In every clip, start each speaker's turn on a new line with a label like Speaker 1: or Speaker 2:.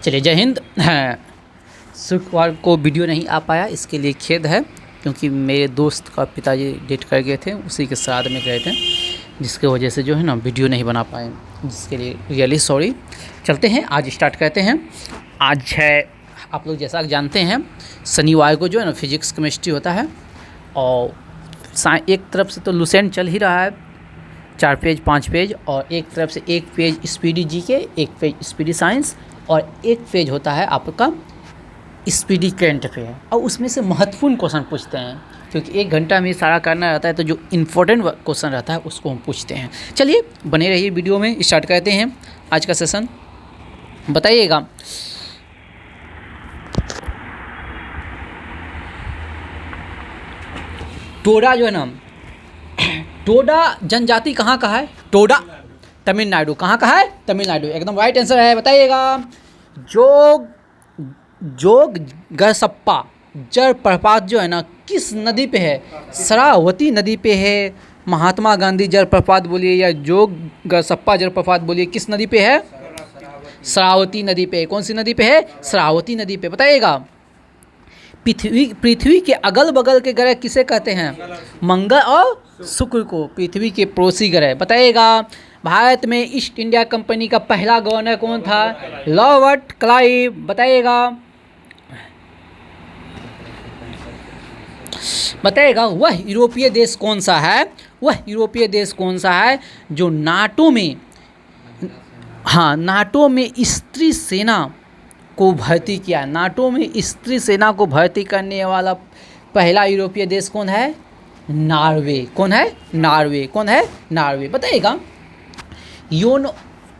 Speaker 1: चलिए, जय हिंद। शुक्रवार को वीडियो नहीं आ पाया, इसके लिए खेद है, क्योंकि मेरे दोस्त का पिताजी डेथ कर गए थे, उसी के श्राद्ध में गए थे, जिसके वजह से जो है ना वीडियो नहीं बना पाए, जिसके लिए रियली सॉरी। चलते हैं, आज स्टार्ट करते हैं। आज है, आप लोग जैसा जानते हैं, शनिवार को जो है ना फिजिक्स केमिस्ट्री होता है, और एक तरफ से तो लुसेंट चल ही रहा है, 4 पेज 5 पेज, और एक तरफ से एक पेज स्पीडी जीके, एक पेज स्पीडी साइंस, और एक पेज होता है आपका स्पीडी करंट अफेयर, और उसमें से महत्वपूर्ण क्वेश्चन पूछते हैं, क्योंकि 1 घंटा में सारा करना रहता है, तो जो इम्पोर्टेंट क्वेश्चन रहता है उसको हम पूछते हैं। चलिए, बने रहिए वीडियो में, स्टार्ट करते हैं आज का सेशन। बताइएगा, टोडा जो है ना, टोडा जनजाति कहाँ का है? टोडा तमिलनाडु। कहाँ का है? तमिलनाडु। एकदम राइट आंसर है। बताइएगा, जोग गसप्पा जलप्रपात जो है ना किस नदी पे है? शरावती नदी पे है। महात्मा गांधी जलप्रपात बोलिए या जोग गसप्पा जलप्रपात बोलिए, किस नदी पे है? शरावती नदी पे। कौन सी नदी पे है? शरावती नदी पे। बताइएगा, पृथ्वी के अगल बगल के ग्रह किसे कहते हैं? मंगल और शुक्र को पृथ्वी के पड़ोसी ग्रह। बताइएगा, भारत में ईस्ट इंडिया कंपनी का पहला गवर्नर कौन था? Robert Clive. बताइएगा, वह यूरोपीय देश कौन सा है? वह यूरोपीय देश कौन सा है जो नाटो में, नाटो में स्त्री सेना को भर्ती किया? नाटो में स्त्री सेना को भर्ती करने वाला पहला यूरोपीय देश कौन है? नॉर्वे। कौन है? नॉर्वे। कौन है? नॉर्वे। बताइएगा, यूएनओ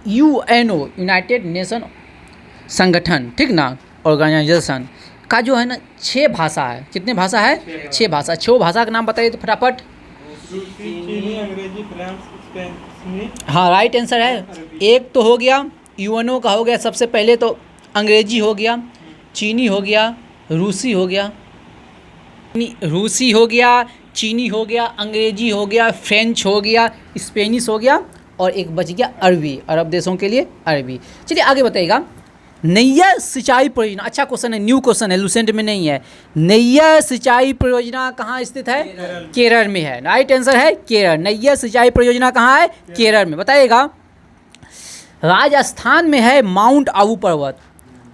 Speaker 1: यूनाइटेड नेशन संगठन, ठीक ना, ऑर्गेनाइजेशन का जो है ना 6 भाषा है। कितने भाषा है? 6 भाषा। 6 भाषा का नाम बताइए तो फटाफट।
Speaker 2: चीनी, अंग्रेजी, फ्रांस, स्पेनिश।
Speaker 1: हाँ, राइट आंसर है। एक तो हो गया यूएनओ का, हो गया सबसे पहले तो अंग्रेजी हो गया, चीनी हो गया, रूसी हो गया, चीनी हो गया, अंग्रेजी हो गया, फ्रेंच हो गया, स्पेनिश हो गया, और एक बच गया अरबी, अरब देशों के लिए अरबी। चलिए आगे बताइएगा, नैया सिंचाई परियोजना, अच्छा क्वेश्चन है, न्यू क्वेश्चन है, लुसेंट में नहीं है। नैया सिंचाई परियोजना कहाँ स्थित है? केरल में है। राइट आंसर है केरल। नैया सिंचाई परियोजना कहाँ है? केरल में। बताइएगा, राजस्थान में है माउंट आबू पर्वत।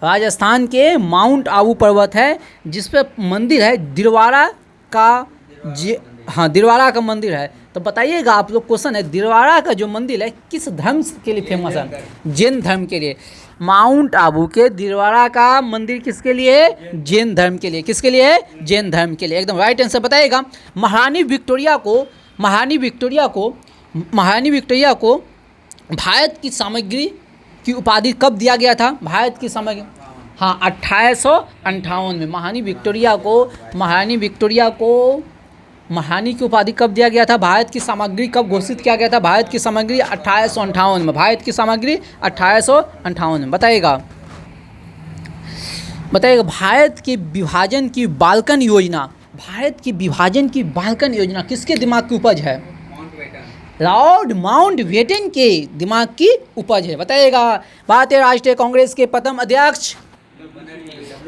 Speaker 1: राजस्थान के माउंट आबू पर्वत है, जिस पे मंदिर है दिलवाड़ा का, दिलवाड़ा का मंदिर है। तो बताइएगा, आप लोग क्वेश्चन है, दिलवाड़ा का जो मंदिर है किस धर्म के लिए फेमस है? जैन धर्म के लिए। माउंट आबू के दिलवाड़ा का मंदिर किसके लिए? जैन धर्म के लिए। किसके लिए? जैन धर्म के लिए। एकदम राइट आंसर। बताइएगा, महारानी विक्टोरिया को भारत की सामग्री की उपाधि कब दिया गया था? भारत की सामग्री, 1858 में महारानी विक्टोरिया को महारानी की उपाधि कब दिया गया था? भारत की सामग्री कब घोषित किया गया था? भारत की सामग्री 1858 में। भारत की सामग्री 1858 में। बताइएगा, भारत के विभाजन की बाल्कन योजना किसके दिमाग की उपज है? लॉर्ड माउंटबेटन के दिमाग की उपज है। बताइएगा, भारतीय राष्ट्रीय कांग्रेस के प्रथम अध्यक्ष,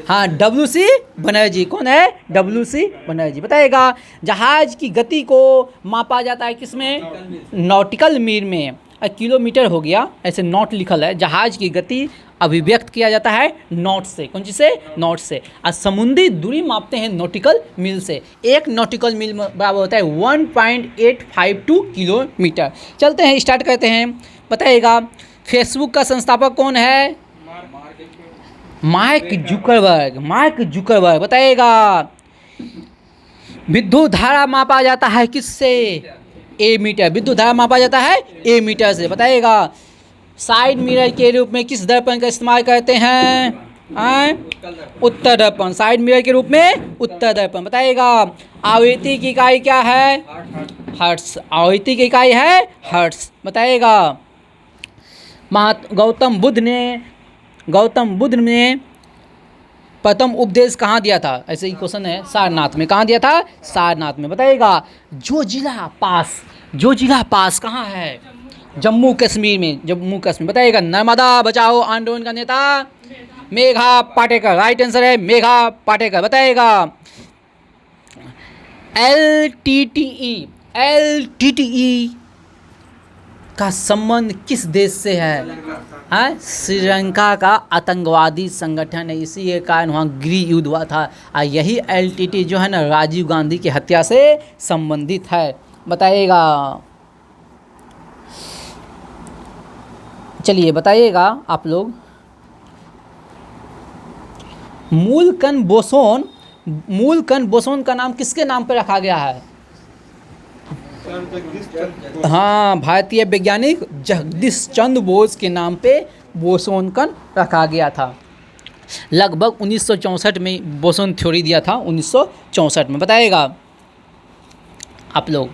Speaker 1: WC बनर्जी। कौन है? WC बनर्जी। बताइएगा, जहाज की गति को मापा जाता है किसमें? नॉटिकल मील में। किलोमीटर हो गया, ऐसे नॉट लिखल है। जहाज की गति अभिव्यक्त किया जाता है नॉट से। कौन चीज़ से? नॉट से। और समुद्री दूरी मापते हैं नॉटिकल मील से। 1 नॉटिकल मील बराबर होता है 1.852 किलोमीटर। चलते हैं, स्टार्ट करते हैं। बताइएगा, फेसबुक का संस्थापक कौन है? Mark Zuckerberg. बताइएगा, विद्युत धारा मापा जाता है किससे? एमीटर। विद्युत धारा मापा जाता है एमीटर से। बताइएगा, साइड मिरर के रूप में किस दर्पण का इस्तेमाल करते हैं? उत्तर दर्पण। साइड मिरर के रूप में उत्तर दर्पण। बताइएगा, आवृत्ति की इकाई क्या है? हर्ट्ज। आवृत्ति की इकाई है हर्ट्ज। बताइएगा, गौतम बुद्ध ने प्रथम उपदेश कहाँ दिया था? ऐसे ही क्वेश्चन है, सारनाथ में। कहाँ दिया था? सारनाथ में। बताइएगा, जोजिला पास कहाँ है? जम्मू कश्मीर में। बताइएगा, नर्मदा बचाओ आंदोलन का नेता मेघा पाटेकर, राइट आंसर है मेघा पाटेकर। बताइएगा एलटीटीई का संबंध किस देश से है? हाँ, श्रीलंका का आतंकवादी संगठन है, इसी के कारण वहाँ गृह युद्ध हुआ था। और यही एलटीटी जो है ना राजीव गांधी की हत्या से संबंधित है। बताइएगा, चलिए बताइएगा आप लोग, मूलकण बोसोन का नाम किसके नाम पर रखा गया है? हाँ, भारतीय वैज्ञानिक जगदीश चंद्र बोस के नाम पे बोसोन कण रखा गया था। लगभग 1964 में बोसोन थ्योरी दिया था, 1964 में। बताइएगा आप लोग,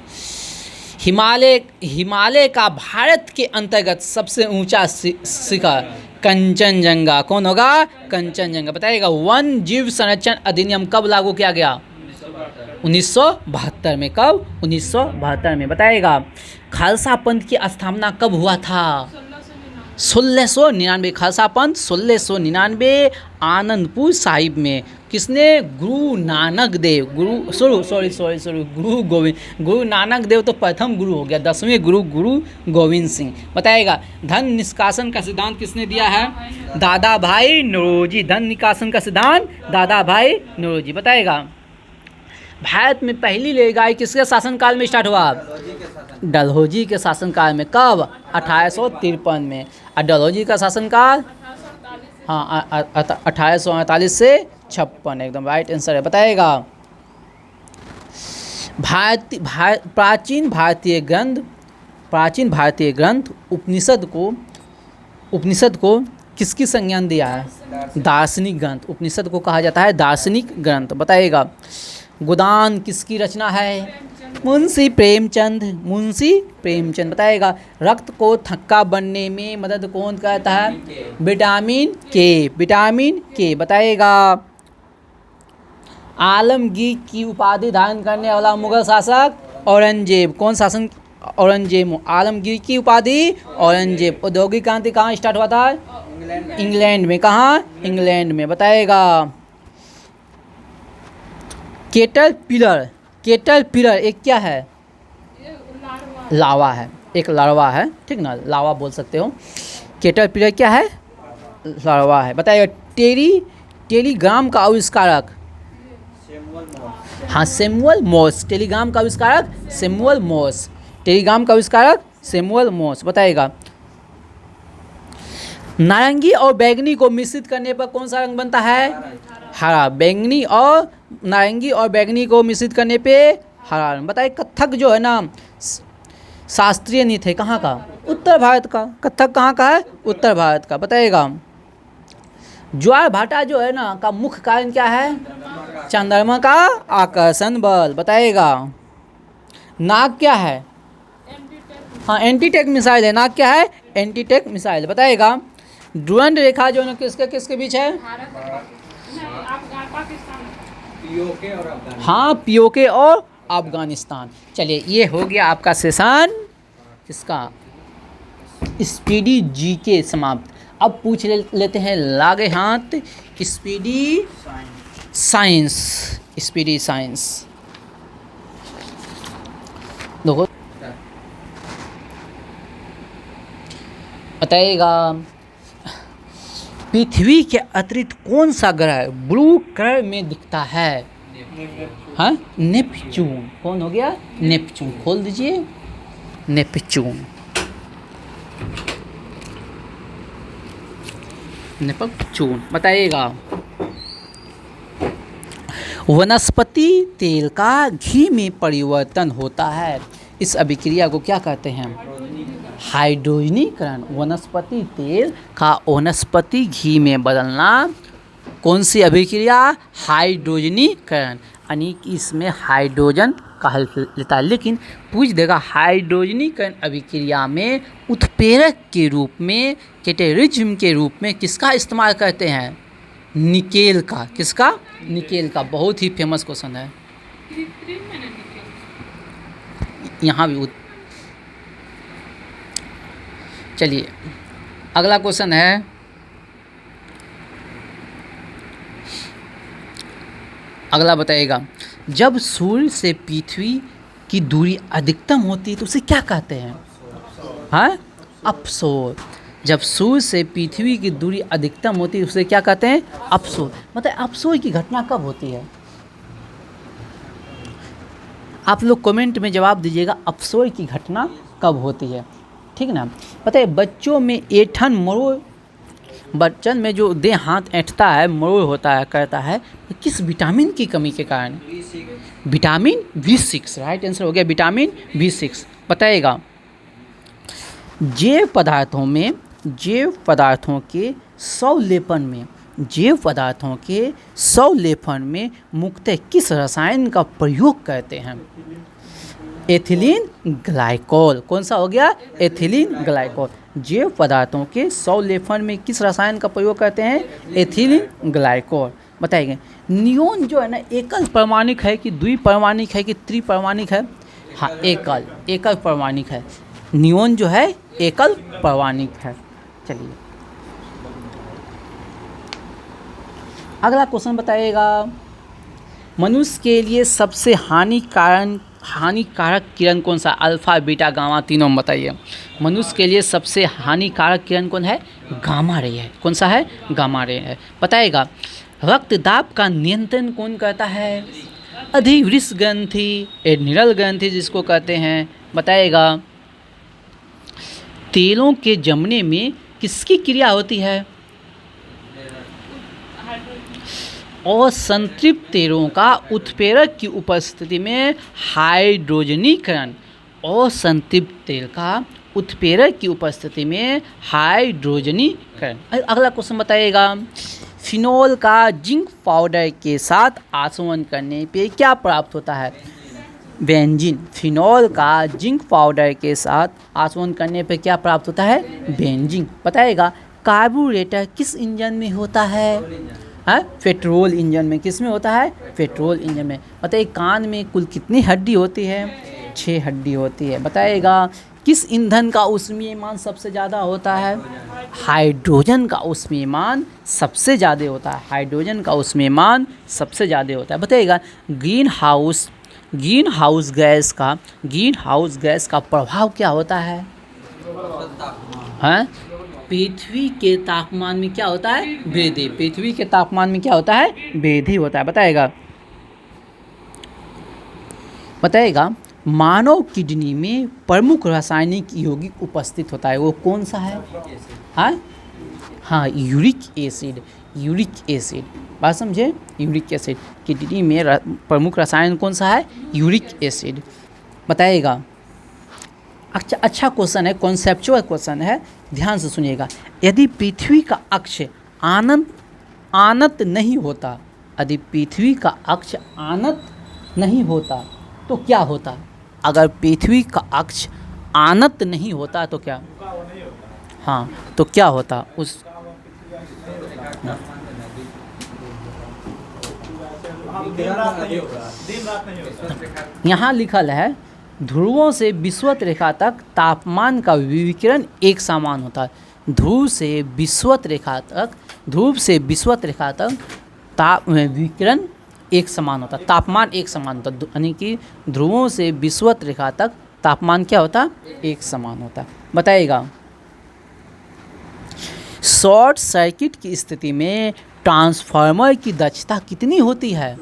Speaker 1: हिमालय का भारत के अंतर्गत सबसे ऊंचा शिखर कंचनजंगा। कौन होगा? कंचनजंगा। बताइएगा वन जीव संरक्षण अधिनियम कब लागू किया गया? 1972 में। कब? 1972 में। बताइएगा खालसा पंथ की स्थापना कब हुआ था? 1699। खालसा पंथ 1699 आनंदपुर साहिब में। किसने? गुरु नानक देव। गुरु नानक देव तो प्रथम गुरु हो गया, 10वें गुरु गोविंद सिंह। बताइएगा धन निष्कासन का सिद्धांत किसने दिया है? दादा भाई नौरोजी। धन निष्कासन का सिद्धांत दादा भाई नौरोजी। बताइएगा भारत में पहली रेलगाड़ी किसके शासनकाल में स्टार्ट हुआ? डलहौजी के शासनकाल में। कब? 1853 में। और डलहौजी का शासनकाल 1848 से 56। एकदम राइट आंसर है। बताइएगा प्राचीन भारतीय ग्रंथ उपनिषद को किसकी संज्ञान दिया है? दार्शनिक ग्रंथ। उपनिषद को कहा जाता है दार्शनिक ग्रंथ। बताइएगा गोदान किसकी रचना है? मुंशी प्रेमचंद। बताइएगा रक्त को थक्का बनने में मदद कौन करता है? विटामिन के। बताइएगा आलमगीर की उपाधि धारण करने वाला मुगल शासक? औरंगजेब। कौन शासन? औरंगजेब। आलमगीर की उपाधि औरंगजेब। औद्योगिक क्रांति कहाँ स्टार्ट हुआ था? इंग्लैंड में। कहाँ? इंग्लैंड में। बताइएगा कैटरपिलर एक क्या है? लावा है, एक लार्वा है, ठीक ना, लावा बोल सकते हो। कैटरपिलर क्या है? लार्वा है। बताइएगा टेलीग्राम का आविष्कारक? हाँ, सैमुअल मॉर्स। टेलीग्राम का आविष्कारक सैमुअल मॉर्स। बताइएगा नारंगी और बैंगनी को मिश्रित करने पर कौन सा रंग बनता है? हरा। नारंगी और बैंगनी को मिश्रित करने पे हरा रंग। बताइए कथक जो है ना शास्त्रीय नृत्य है कहाँ का? उत्तर भारत का। कथक कहाँ का है? उत्तर भारत का। बताइएगा ज्वार भाटा जो है ना का मुख्य कारण क्या है? चंद्रमा का आकर्षण बल। बताइएगा नाग क्या है? हाँ, एंटीटेक मिसाइल है। नाग क्या है? एंटीटेक मिसाइल। बताइएगा ड्यूरंड रेखा जो है किसके बीच है? हाँ, पीओके और अफगानिस्तान। चलिए ये हो गया आपका सेशन किसका? स्पीडी जीके समाप्त। अब पूछ लेते हैं लागे हाथ स्पीडी साइंस। देखो बताइएगा पृथ्वी के अतिरिक्त कौन सा ग्रह ब्लू कलर में दिखता है? हाँ, नेपच्यून। कौन हो गया? नेपच्यून। खोल दीजिए नेपच्यून। बताइएगा वनस्पति तेल का घी में परिवर्तन होता है, इस अभिक्रिया को क्या कहते हैं? हाइड्रोजनीकरण। वनस्पति तेल का वनस्पति घी में बदलना कौन सी अभिक्रिया? हाइड्रोजनीकरण। यानी कि इसमें हाइड्रोजन कहा लेता है। लेकिन पूछ देगा हाइड्रोजनीकरण अभिक्रिया में उत्प्रेरक के रूप में, कैटेलिज्म के रूप में किसका इस्तेमाल करते हैं? निकेल का। किसका? निकेल का। बहुत ही फेमस क्वेश्चन है। यहाँ भी चलिए अगला क्वेश्चन है अगला बताइएगा, जब सूर्य से पृथ्वी की दूरी अधिकतम होती है तो उसे क्या कहते हैं? हाँ, अपसोर। जब सूर्य से पृथ्वी की दूरी अधिकतम होती है उसे क्या कहते हैं? अपसोर। मतलब अपसोर की घटना कब होती है? आप लोग कमेंट में जवाब दीजिएगा, अपसोर की घटना कब होती है, ठीक ना। पता है बच्चों में ऐंठन मरोड़, बच्चन में जो देह हाथ ऐंठता है, मरोड़ होता है, करता है, तो किस विटामिन की कमी के कारण? विटामिन B6, राइट आंसर हो गया विटामिन B6। बताइएगा, जैव पदार्थों के संलेपन में मुख्यतः किस रसायन का प्रयोग करते हैं? Ethylene glycol. कौन सा हो गया? Ethylene glycol. जैव पदार्थों के संलेपन में किस रसायन का प्रयोग करते हैं? Ethylene glycol. बताइए, नियोन जो है ना, एकल परमाणिक है कि द्विपरमाणिक है कि त्रिपरमाणिक है? हाँ, एकल परमाणिक है। नियोन जो है एकल परमाणिक है। चलिए अगला क्वेश्चन बताइएगा, मनुष्य के लिए सबसे हानिकारक किरण कौन सा? अल्फा, बीटा, गामा, तीनों में बताइए। मनुष्य के लिए सबसे हानिकारक किरण कौन है? गामा रे है। कौन सा है? गामा रे है। बताइएगा, रक्तदाब का नियंत्रण कौन करता है? अधिवृष ग्रंथि, एड्रिनल ग्रंथि जिसको कहते हैं। बताइएगा, तेलों के जमने में किसकी क्रिया होती है? असंतृप्त तेलों का उत्प्रेरक की उपस्थिति में हाइड्रोजनीकरण। असंतृप्त तेल का उत्प्रेरक की उपस्थिति में हाइड्रोजनीकरण। अगला क्वेश्चन बताइएगा, फिनॉल का जिंक पाउडर के साथ आसवन करने पे क्या प्राप्त होता है? बेंजीन। फिनॉल का जिंक पाउडर के साथ आसवन करने पे क्या प्राप्त होता है? बेंजीन। बताइएगा, कार्बोरेटर किस इंजन में होता है? पेट्रोल इंजन में। किस में होता है? पेट्रोल इंजन में। बताइए, कान में कुल कितनी हड्डी होती है? 6 हड्डी होती है। बताइएगा, किस ईंधन का ऊष्मीयमान सबसे ज़्यादा होता है? हाइड्रोजन का ऊष्मीयमान सबसे ज़्यादा होता है। हाइड्रोजन का ऊष्मीयमान सबसे ज़्यादा होता है। बताइएगा, ग्रीन हाउस गैस का प्रभाव क्या होता है? हाँ, पृथ्वी के तापमान में क्या होता है? वृद्धि। पृथ्वी के तापमान में क्या होता है? वृद्धि होता है। बताइएगा, मानव किडनी में प्रमुख रासायनिक यौगिक उपस्थित होता है, वो कौन सा है? हाँ, यूरिक एसिड। बात समझे? Uric acid. किडनी में प्रमुख रसायन कौन सा है? Uric acid. बताइएगा, अच्छा क्वेश्चन है, कॉन्सेप्चुअल क्वेश्चन है, ध्यान से सुनिएगा। यदि पृथ्वी का अक्ष आनत नहीं होता, यदि पृथ्वी का अक्ष आनत नहीं होता तो क्या होता? अगर पृथ्वी का अक्ष आनत नहीं होता तो क्या? हाँ, तो क्या होता? उस यहाँ लिखल है, ध्रुवों से विषुवत रेखा तक तापमान का विकिरण एक समान होता है। ध्रुव से विषुवत रेखा तक विकिरण एक समान होता है, तापमान एक समान होता है। यानी कि ध्रुवों से विषुवत रेखा तक तापमान क्या होता? एक समान होता है। बताइएगा, शॉर्ट सर्किट की स्थिति में ट्रांसफार्मर की दक्षता कितनी होती है?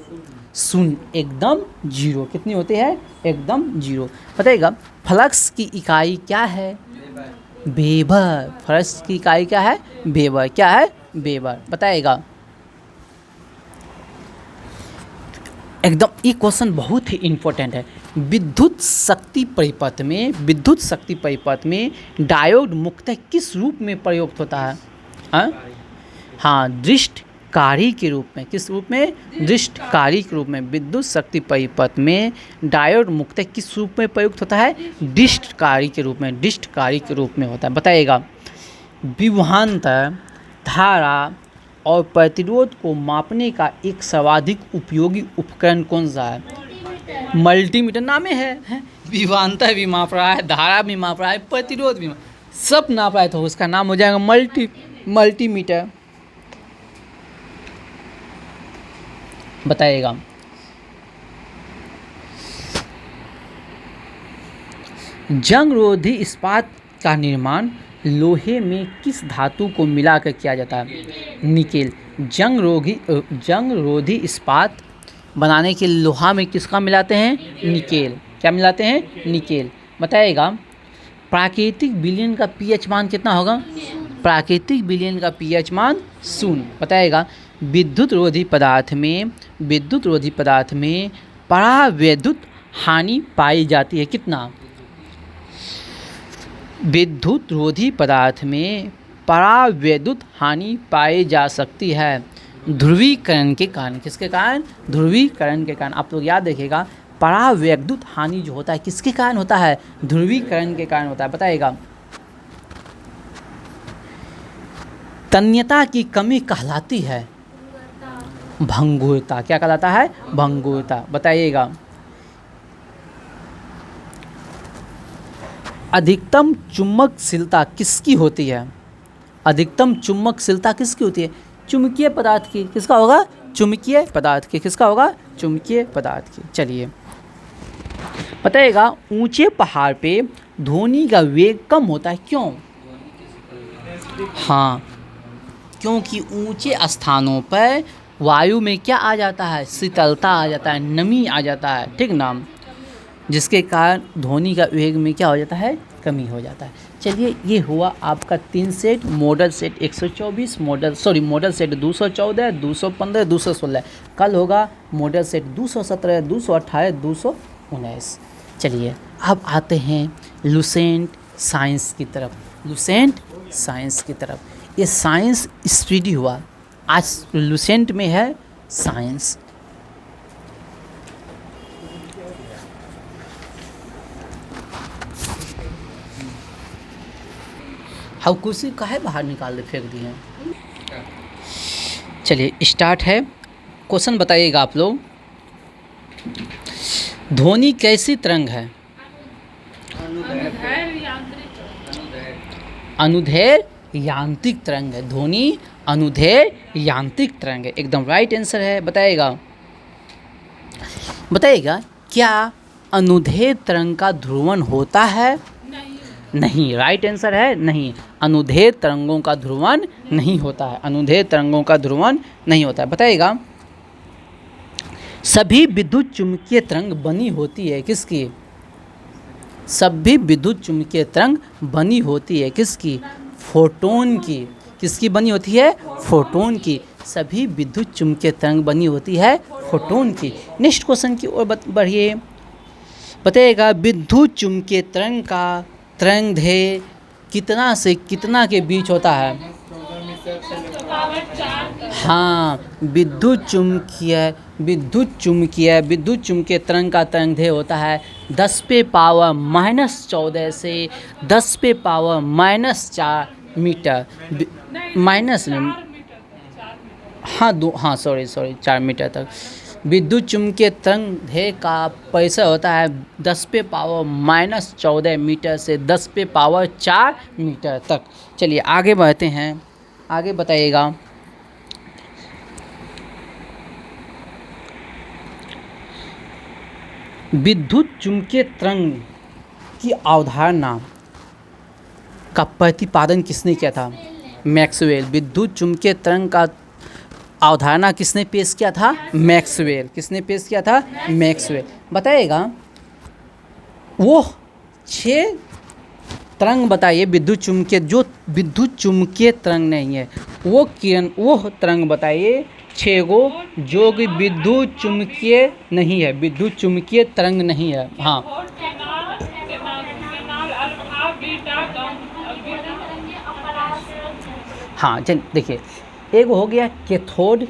Speaker 1: शून्य, एकदम जीरो। कितनी होती है? एकदम जीरो। बताइएगा, फ्लक्स की इकाई क्या है? वेबर। फ्लक्स की इकाई क्या है? वेबर। क्या है? वेबर। बताइएगा, एकदम ये क्वेश्चन बहुत ही इम्पोर्टेंट है। विद्युत शक्ति परिपथ में डायोड मुख्यतः किस रूप में प्रयुक्त होता है? हाँ, दृष्टकारी के रूप में। किस रूप में? दृष्टकारी के रूप में। विद्युत शक्ति परिपथ में डायोड मुख्यतः किस रूप में प्रयुक्त होता है? दृष्टकारी के रूप में होता है। बताइएगा, विभवांतर, धारा और प्रतिरोध को मापने का एक सर्वाधिक उपयोगी उपकरण कौन सा है? मल्टीमीटर। नामे है, विभवांतर भी माप रहा है, धारा भी माप रहा है, प्रतिरोध भी सब नाप रहा है, तो उसका नाम हो जाएगा मल्टीमीटर। बताइएगा, जंगरोधी इस्पात का निर्माण लोहे में किस धातु को मिलाकर किया जाता है? निकेल। जंगरोधी इस्पात बनाने के लोहा में किसका मिलाते हैं? निकेल। क्या मिलाते हैं? निकेल। बताइएगा प्राकृतिक विलयन का पीएच मान कितना होगा? प्राकृतिक विलयन का पीएच मान 0। बताइएगा विद्युत रोधी पदार्थ में परावैद्युत हानि पाई जाती है कितना? विद्युत रोधी पदार्थ में परावैद्युत हानि पाई जा सकती है ध्रुवीकरण के कारण। किसके कारण? ध्रुवीकरण के कारण। आप लोग याद रखिएगा परावैद्युत हानि जो होता है किसके कारण होता है? ध्रुवीकरण के कारण होता है। बताइएगा तन्यता की कमी कहलाती है भंगुरता। क्या कहलाता है? भंगुरता। बताइएगा अधिकतम चुंबकशीलता किसकी होती है? अधिकतम चुंबकशीलता किसकी होती है? चुंबकीय पदार्थ की। किसका होगा? चुंबकीय पदार्थ की। किसका होगा? चुंबकीय पदार्थ की। चलिए बताइएगा ऊंचे पहाड़ पे ध्वनि का वेग कम होता है क्यों? हाँ, क्योंकि ऊंचे स्थानों पर वायु में क्या आ जाता है? शीतलता आ जाता है, नमी आ जाता है, ठीक ना, जिसके कारण ध्वनि का वेग में क्या हो जाता है? कमी हो जाता है। चलिए ये हुआ आपका 3 set. Model set 124, model set 214, 215, 216। कल होगा मॉडल सेट 217, 218, 219। चलिए अब आते हैं लुसेंट साइंस की तरफ। ये साइंस स्टडी हुआ, आज लुसेंट में है साइंस। हम कुर्सी काहे बाहर निकाल दे फेंक दिए? चलिए स्टार्ट है। क्वेश्चन बताइएगा आप लोग ध्वनि कैसी तरंग है? अनुदैर्घ्य यांत्रिक तरंग है। ध्वनि अनुदैर्घ्य यांत्रिक तरंग है। एकदम राइट आंसर है। बताइएगा क्या अनुदैर्घ्य तरंग का ध्रुवण होता है? नहीं। राइट आंसर है नहीं। अनुदैर्घ्य तरंगों का ध्रुवण नहीं होता है। बताइएगा सभी विद्युत चुम्बकीय तरंग बनी होती है किसकी? सभी विद्युत चुम्बकीय तरंग बनी होती है किसकी? फोटोन की। किसकी बनी होती है? फोटोन की। सभी विद्युत चुम्बकीय तरंग बनी होती है फोटोन की। नेक्स्ट क्वेश्चन की ओर बढ़िए। बताइएगा विद्युत चुम्बकीय तरंग का तरंगदैर्घ्य कितना से कितना के बीच होता है? हाँ, विद्युत चुम्बकीय तरंग का तरंगदैर्घ्य होता है 10⁻⁻14 से 10⁻⁻4 मीटर। -4 मीटर तक। विद्युत चुम्बकीय तरंगदैर्घ्य का पैसा होता है 10⁻⁻14 मीटर से 10⁻4 मीटर तक। चलिए आगे बढ़ते हैं। आगे बताइएगा विद्युत चुम्बकीय तरंग की अवधारणा का प्रतिपादन किसने किया था? मैक्सवेल। विद्युत चुम्बकीय तरंग का अवधारणा किसने पेश किया था? मैक्सवेल। किसने पेश किया था? मैक्सवेल। बताइएगा वो 6 तरंग बताइए विद्युत चुम्बकीय तरंग नहीं है, वो तरंग बताइए 6 गो जो कि विद्युत चुम्बकीय नहीं है, विद्युत चुम्बकीय तरंग नहीं है। हाँ हाँ, चल देखिए एक हो गया कैथोड,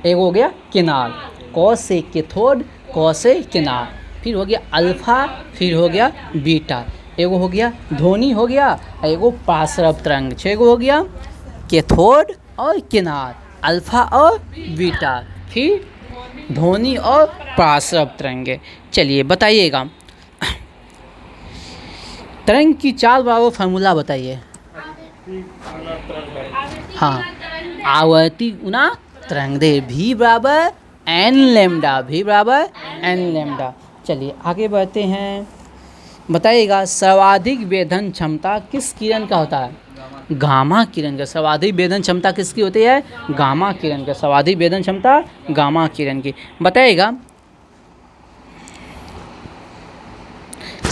Speaker 1: एक हो गया किनार। कौ से कैथोड, कौ से किनार। फिर हो गया अल्फा, फिर हो गया बीटा। एगो हो गया ध्वनि हो गया, एगो पार्श्व तरंग। 6 गो हो गया कैथोड और किनार, अल्फा और बीटा, फिर ध्वनि और पार्श्व तरंग। चलिए बताइएगा तरंग की चाल बराबर फार्मूला बताइए। हाँ, आवर्ती गुना तरंगदैर्घ्य V बराबर n लैम्डा। चलिए आगे बढ़ते हैं। बताइएगा सर्वाधिक वेधन क्षमता किस किरण का होता है? गामा किरण का। सर्वाधिक वेधन क्षमता किसकी होती है? गामा किरण का। सर्वाधिक वेधन क्षमता गामा किरण की। बताइएगा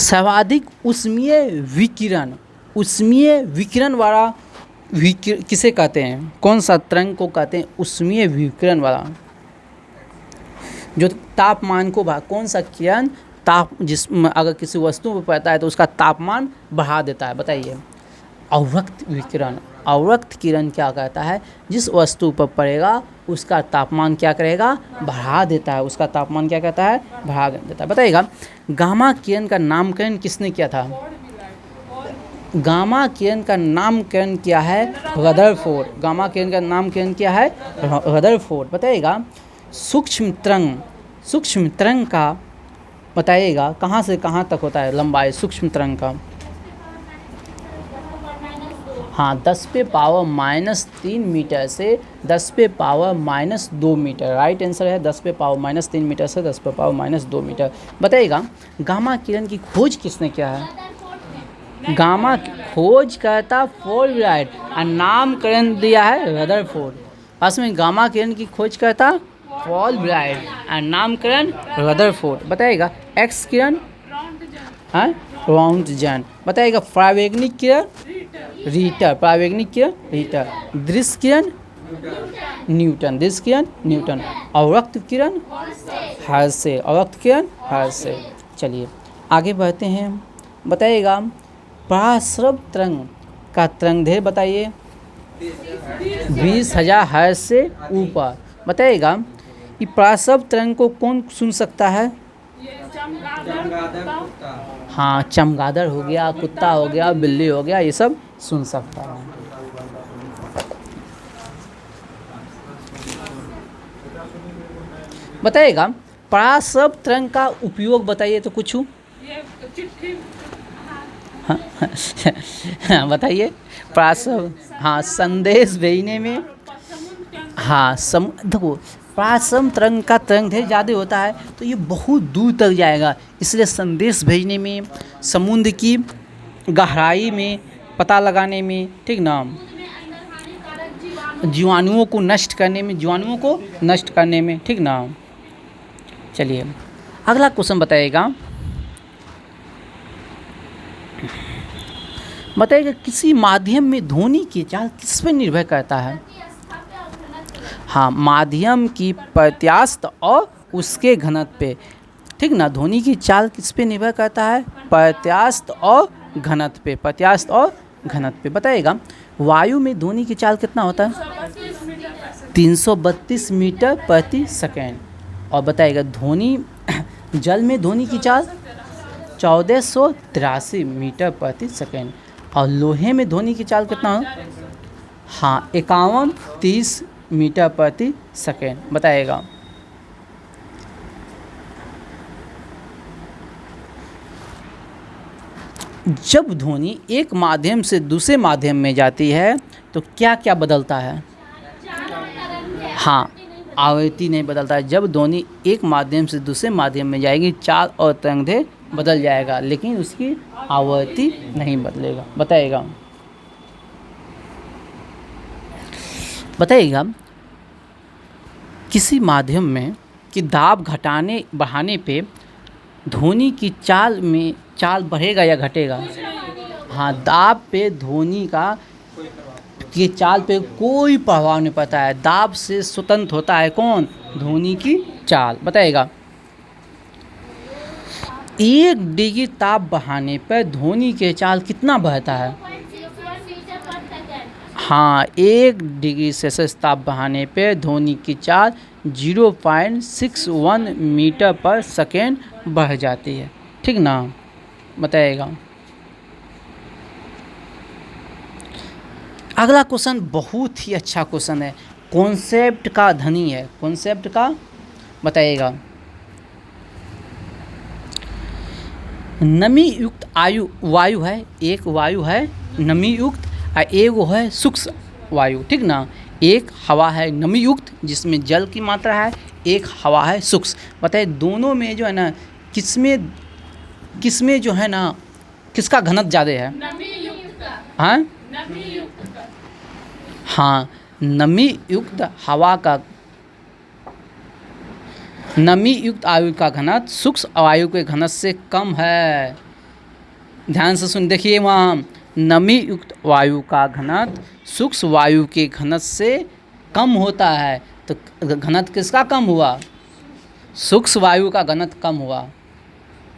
Speaker 1: सर्वाधिक उष्मीय विकिरण, उष्मीय विकिरण वाला किसे कहते हैं? कौन सा तरंग को कहते हैं उष्मीय विकिरण वाला? जो तापमान को कौन सा किरण अगर किसी वस्तु पर पड़ता है तो उसका तापमान बढ़ा देता है? बताइए। अवरक्त विकिरण। अवरक्त किरण क्या कहता है? जिस वस्तु पर पड़ेगा उसका तापमान क्या करेगा? बढ़ा देता है। उसका तापमान क्या कहता है? बढ़ा देता है। बताइएगा गामा किरण का नामकरण किसने किया था? गामा किरण का नामकरण किया है रदरफोर्ड। गामा किरण का नामकरण किया है रदरफोर्ड। बताइएगा सूक्ष्म तरंग का बताइएगा कहाँ से कहाँ तक होता है लंबाई सूक्ष्म तरंग का? हाँ 10⁻³ मीटर से 10⁻² मीटर। राइट आंसर है 10⁻³ मीटर से 10⁻² मीटर। बताइएगा गामा किरण की खोज किसने किया है? गामा खोज करता फुलब्राइट और नामकरण दिया है रदरफोर्ड। पास में गामा किरण की खोज करता फुलब्राइट और नामकरण रदरफोर्ड। बताइएगा एक्स किरण रॉन्टजन। बताइएगा प्रावैगिक किरण रीटर। प्रावैगिक किरण रीटर। दृश्य किरण न्यूटन। दृश्य किरण न्यूटन। अवरक्त किरण हर्शे। अवरक्त किरण हर्शे। चलिए आगे बढ़ते हैं। बताइएगा पराश्रव तरंग का तरंगदैर्घ्य बताइए 20,000 हर्ट्ज से ऊपर। बताइएगा ये पराश्रव तरंग को कौन सुन सकता है? हाँ चमगादड़ हो गया, कुत्ता हो गया, बिल्ली हो गया, ये सब सुन सकता है। बताइएगा पराश्रव तरंग का उपयोग बताइए तो कुछ। हाँ बताइए पराश्रव। हाँ संदेश भेजने में। हाँ देखो पराश्रव तरंग का तरंगदैर्घ्य ज़्यादा होता है तो ये बहुत दूर तक जाएगा, इसलिए संदेश भेजने में, समुद्र की गहराई में पता लगाने में, ठीक ना, जीवाणुओं को नष्ट करने में, ठीक ना। चलिए अगला क्वेश्चन बताइएगा किसी माध्यम में ध्वनि की चाल किस पर निर्भर करता है? हाँ माध्यम की प्रत्यास्थ और उसके घनत्व पे, ठीक ना। ध्वनि की चाल किस पे निर्भर करता है? प्रत्यास्थ और घनत्व पे। प्रत्यास्थ और घनत्व पे। बताइएगा वायु में ध्वनि की चाल कितना होता है? 332 मीटर प्रति सेकेंड। और बताइएगा जल में ध्वनि की चाल 1483 मीटर प्रति सेकेंड। और लोहे में ध्वनि की चाल कितना हो? हाँ 5130 मीटर प्रति सेकेंड। बताइएगा जब ध्वनि एक माध्यम से दूसरे माध्यम में जाती है तो क्या क्या बदलता है? हाँ आवृत्ति नहीं बदलता है। जब ध्वनि एक माध्यम से दूसरे माध्यम में जाएगी चाल और तरंगदैर्घ्य बदल जाएगा, लेकिन उसकी आवृत्ति नहीं बदलेगा। बताइएगा किसी माध्यम में कि दाब घटाने बढ़ाने पे ध्वनि की चाल बढ़ेगा या घटेगा? हाँ दाब पे ध्वनि की चाल पे कोई प्रभाव नहीं पड़ता है। दाब से स्वतंत्र होता है कौन? ध्वनि की चाल। बताइएगा 1 डिग्री ताप बढ़ाने पर ध्वनि की चाल कितना बढ़ता है? हाँ 1 डिग्री सेल्सियस ताप बढ़ाने पर ध्वनि की चाल 0.61 मीटर पर सेकेंड बढ़ जाती है, ठीक ना। बताइएगा अगला क्वेश्चन बहुत ही अच्छा क्वेश्चन है, कॉन्सेप्ट का धनी है। कॉन्सेप्ट का बताइएगा नमी युक्त वायु है, एक वायु है नमी युक्त और एक है शुष्क वायु, ठीक ना। एक हवा है नमी युक्त जिसमें जल की मात्रा है, एक हवा है शुष्क। बताइए दोनों में जो है ना किसमें जो है ना किसका घनत्व ज़्यादा है? हाँ हाँ, नमी युक्त हवा का, नमी युक्त वायु का घनत्व सूक्ष्म वायु के घनत्व से कम है। ध्यान से सुन, देखिए वहाँ नमी युक्त वायु का घनत्व सूक्ष्म वायु के घनत्व से कम होता है। तो घनत्व किसका कम हुआ? सूक्ष्म वायु का घनत्व कम हुआ।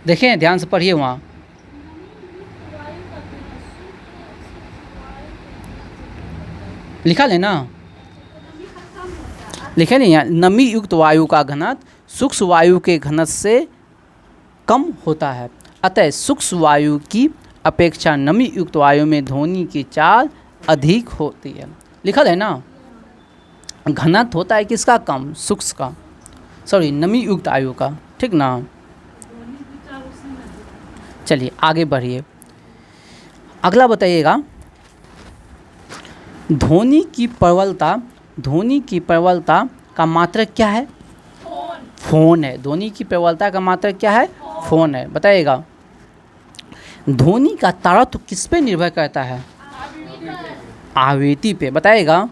Speaker 1: देखें, ध्यान से पढ़िए, वहाँ लिखा लेना, लिखे नहीं यहाँ, नमी युक्त वायु का घनत्व सूक्ष्म वायु के घनत्व से कम होता है। अतः सूक्ष्म वायु की अपेक्षा नमी युक्त वायु में ध्वनि की चाल अधिक होती है। लिखा है ना, घनत्व होता है किसका कम? सूक्ष्म का, सॉरी नमी युक्त वायु का, ठीक ना। चलिए आगे बढ़िए, अगला बताइएगा, ध्वनि की प्रबलता, ध्वनि की प्रबलता का मात्रक क्या है? फोन है। ध्वनि की प्रबलता का मात्रक क्या है? फोन है। बताइएगा, ध्वनि का तारत्व किस पे निर्भर करता है? आवृत्ति पे। बताइएगा,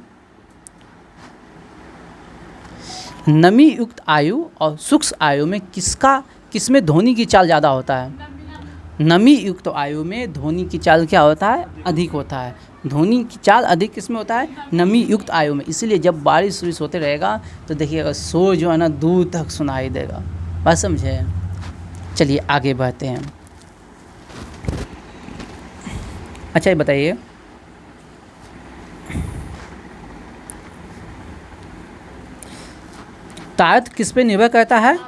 Speaker 1: नमी युक्त आयु और सूक्ष्म आयु में किसमें ध्वनि की चाल ज़्यादा होता है? नमी युक्त आयु में ध्वनि की चाल क्या होता है? अधिक होता है। ध्वनि की चाल अधिक किसमें होता है? नमी युक्त आयु में। इसीलिए जब बारिश वारिश होते रहेगा तो देखिएगा शोर जो है ना दूर तक सुनाई देगा। बात समझे? चलिए आगे बढ़ते हैं। अच्छा ये बताइए, तारत्व किस पे निर्भर करता है?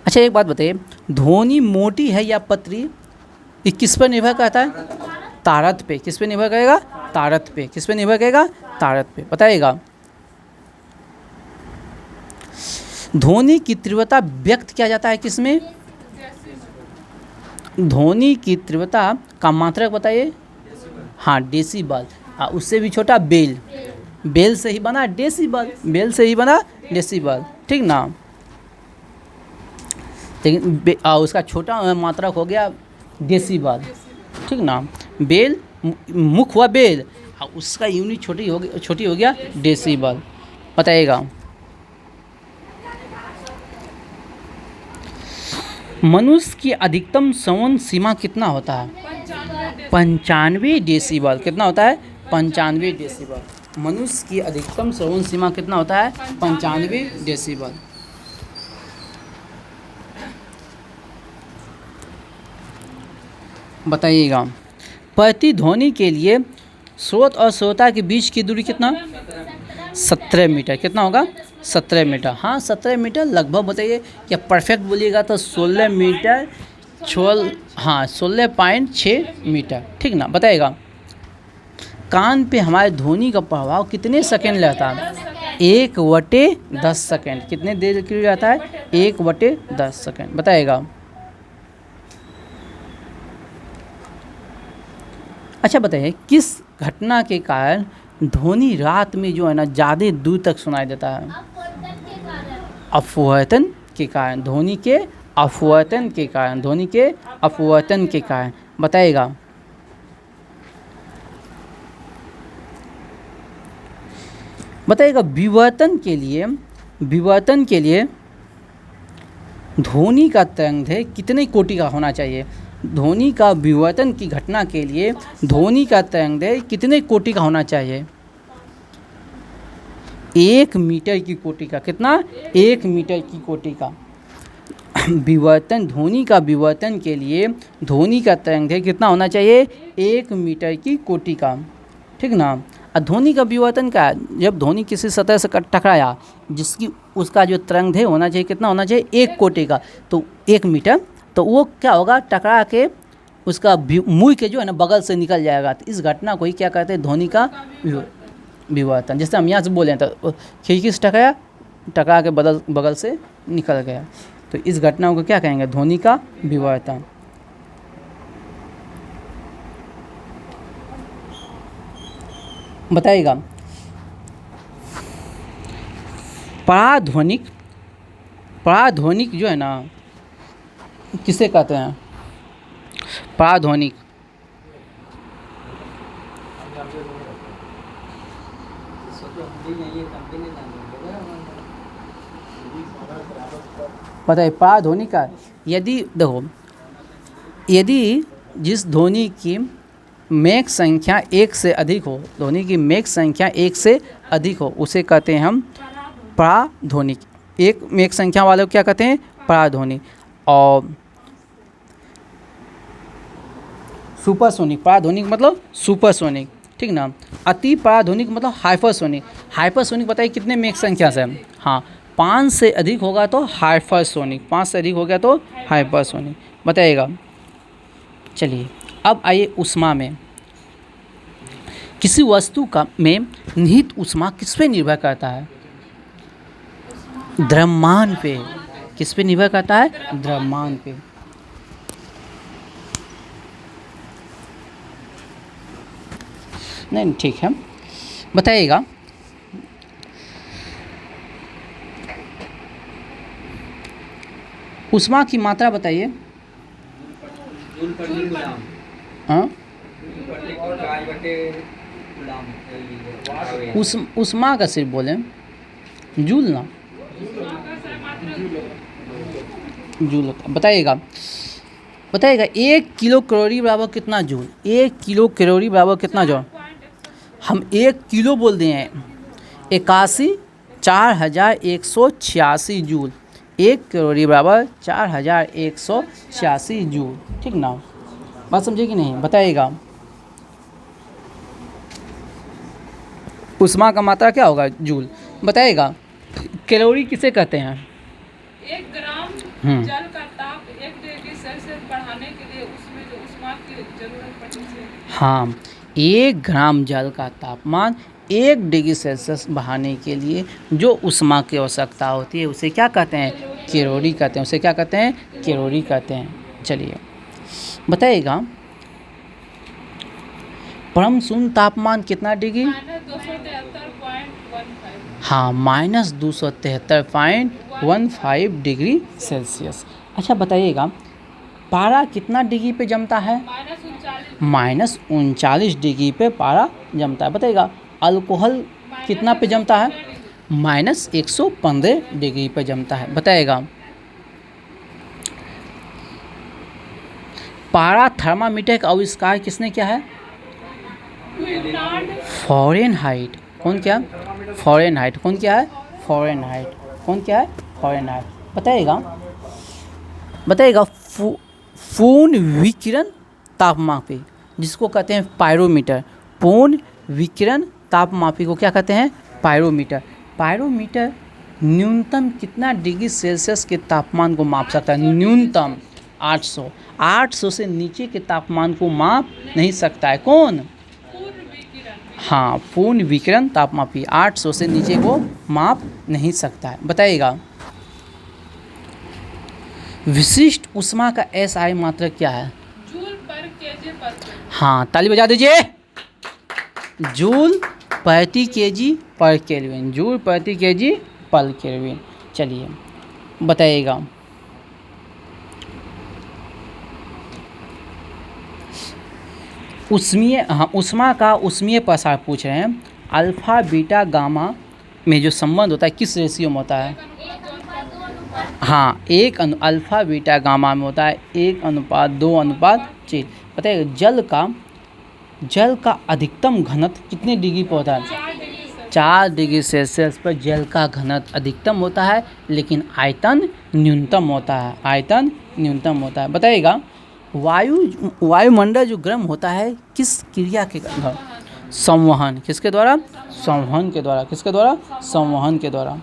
Speaker 1: अच्छा एक बात बताइए, ध्वनि मोटी है या पतली, ये किस पर निर्भर करता है? तारत्व पे। किस पे निर्भर करेगा? तारत्व पे। किस पे निर्भर करेगा? तारत्व पे। बताइएगा, ध्वनि की तीव्रता व्यक्त किया जाता है किसमें? ध्वनि की तीव्रता का मात्रक बताइए। हाँ, डेसिबल। उससे भी छोटा बेल। बेल से ही बना डेसिबल, बेल से ही बना डेसिबल, ठीक ना। लेकिन उसका छोटा मात्रक हो गया डेसिबल, ठीक ना। बेल मुख हुआ बेल, और उसका यूनिट छोटी हो गया डेसिबल। बताइएगा, मनुष्य की अधिकतम श्रवण सीमा कितना होता है? 95 डेसिबल। कितना होता है? 95 डेसिबल। मनुष्य की अधिकतम श्रवण सीमा कितना होता है? 95 डेसिबल। बताइएगा, प्रतिध्वनि के लिए स्रोत और श्रोता के बीच की दूरी कितना? 17 मीटर। कितना होगा? 17 मीटर। हाँ 17 मीटर लगभग। बताइए, क्या परफेक्ट बोलिएगा तो 16 मीटर 16.6 मीटर, ठीक ना। बताइएगा, कान पे हमारे ध्वनि का प्रभाव कितने सेकंड रहता है? 1/10 सेकंड। कितने देर के लिए रहता है? 1/10 सेकंड। बताइएगा, अच्छा बताइए, किस घटना के कारण ध्वनि रात में जो है ना ज़्यादा दूर तक सुनाई देता है? अपवर्तन के कारण। ध्वनि के अपवर्तन के कारण। ध्वनि के अपवर्तन के कारण। बताइएगा, बताइएगा, विवर्तन के लिए ध्वनि का तरंगदैर्घ्य कितने कोटि का होना चाहिए? ध्वनि का विवर्तन की घटना के लिए ध्वनि का तरंगदैर्घ्य कितने कोटि का होना चाहिए? 1 मीटर की कोटि का। कितना? 1 मीटर की कोटि का। विवर्तन, ध्वनि का विवर्तन के लिए ध्वनि का तरंगदैर्घ्य कितना होना चाहिए? 1 मीटर की कोटि का, ठीक ना। ध्वनि का विवर्तन का, जब ध्वनि किसी सतह से टकराया जिसकी उसका जो तरंगदैर्घ्य होना चाहिए कितना होना चाहिए? 1 कोटि का। तो 1 मीटर, तो वो क्या होगा? टकरा के उसका मुँह के जो है ना बगल से निकल जाएगा। तो इस घटना को ही क्या कहते हैं? ध्वनि का विवर्तन। जैसे हम यहाँ से बोले तो खिड़की से टकरा के बगल से निकल गया, तो इस घटना को क्या कहेंगे? ध्वनि का विवर्तन। बताइएगा, पराध्वनिक जो है ना किसे कहते हैं? प्राध्वनिक। पता है प्राध्वनिक का, यदि देखो, यदि जिस ध्वनि की मेक संख्या एक से अधिक हो, ध्वनि की मेक संख्या एक से अधिक हो, उसे कहते हैं हम प्राध्वनिक। एक मेक संख्या वाले को क्या कहते हैं? प्राध्वनिक। और सुपरसोनिक, प्राध्वनिक मतलब सुपरसोनिक, ठीक ना। अति प्राध्वनिक मतलब हाइपरसोनिक। हाइपरसोनिक बताइए कितने मेक संख्या से? हाँ, 5 से अधिक होगा तो हाइपरसोनिक, 5 से अधिक हो गया तो हाइपरसोनिक, बताइएगा। चलिए अब आइए ऊष्मा में। किसी वस्तु का में निहित ऊष्मा किस पे निर्भर करता है? द्रव्यमान पे। किस पे निर्भर करता है? द्रव्यमान पे। नहीं ठीक है, बताइएगा। ऊष्मा की मात्रा बताइए। हाँ, ऊष्मा का सिर्फ बोले, जूल ना, जूल बताइएगा। बताइएगा 1 किलो कैलोरी बराबर कितना जूल? 1 किलो कैलोरी बराबर कितना जूल? हम 1 किलो बोल दिए हैं, 4186 जूल। 1 कैलोरी बराबर 4186 जूल, ठीक ना। बात समझे कि नहीं? बताइएगा ऊष्मा का मात्रा क्या होगा? जूल। बताइएगा कैलोरी किसे कहते हैं?
Speaker 2: 1 ग्राम जल का ताप 1 डिग्री सेल्सियस बढ़ाने के लिए उसमें जो ऊष्मा की जरूरत पड़ती है।
Speaker 1: हाँ, 1 ग्राम जल का तापमान 1 डिग्री सेल्सियस बढ़ाने के लिए जो ऊष्मा की आवश्यकता होती है उसे क्या कहते हैं? कैलोरी कहते हैं। उसे क्या कहते हैं? कैलोरी कहते हैं। चलिए बताइएगा परम शून्य तापमान कितना डिग्री? हाँ, -273.15 डिग्री सेल्सियस। अच्छा बताइएगा पारा कितना डिग्री पे जमता है? -39 डिग्री पे पारा जमता है। बताइएगा अल्कोहल कितना पे जमता है? -115 डिग्री पे जमता है। बताइएगा पारा थर्मामीटर का आविष्कार किसने किया है? फ़ारेनहाइट। कौन क्या? फ़ारेनहाइट। कौन क्या है? फ़ारेनहाइट। कौन क्या है? फ़ारेनहाइट। बताइएगा पूर्ण विकिरण तापमापी जिसको कहते हैं पायरोमीटर। पूर्ण विकिरण तापमापी को क्या कहते हैं? पायरोमीटर। पायरोमीटर न्यूनतम कितना डिग्री सेल्सियस के तापमान को माप सकता है? न्यूनतम 800। 800 से नीचे के तापमान को माप नहीं सकता है। कौन? हाँ, पूर्ण विकिरण तापमापी 800 से नीचे को माप नहीं सकता है। बताइएगा विशिष्ट ऊष्मा का SI मात्रक क्या है?
Speaker 2: जूल पर केजी पर।
Speaker 1: हाँ, ताली बजा दीजिए। जूल प्रति केजी पर केल्विन। जूल प्रति केजी पर केल्विन। चलिए बताइएगा ऊष्मीय, हाँ ऊष्मा का ऊष्मीय प्रसार पूछ रहे हैं। अल्फा बीटा गामा में जो संबंध होता है किस रेशियो में होता है? हाँ, अल्फा बीटा गामा में होता है 1:2:4। बताइए जल का अधिकतम घनत्व कितने डिग्री पर होता है? 4 डिग्री सेल्सियस पर जल का घनत्व अधिकतम होता है, लेकिन आयतन न्यूनतम होता है। आयतन न्यूनतम होता है। बताइएगा वायुमंडल जो गर्म होता है किस क्रिया के द्वारा? संवहन। किसके द्वारा? संवहन के द्वारा। किसके द्वारा? संवहन के द्वारा।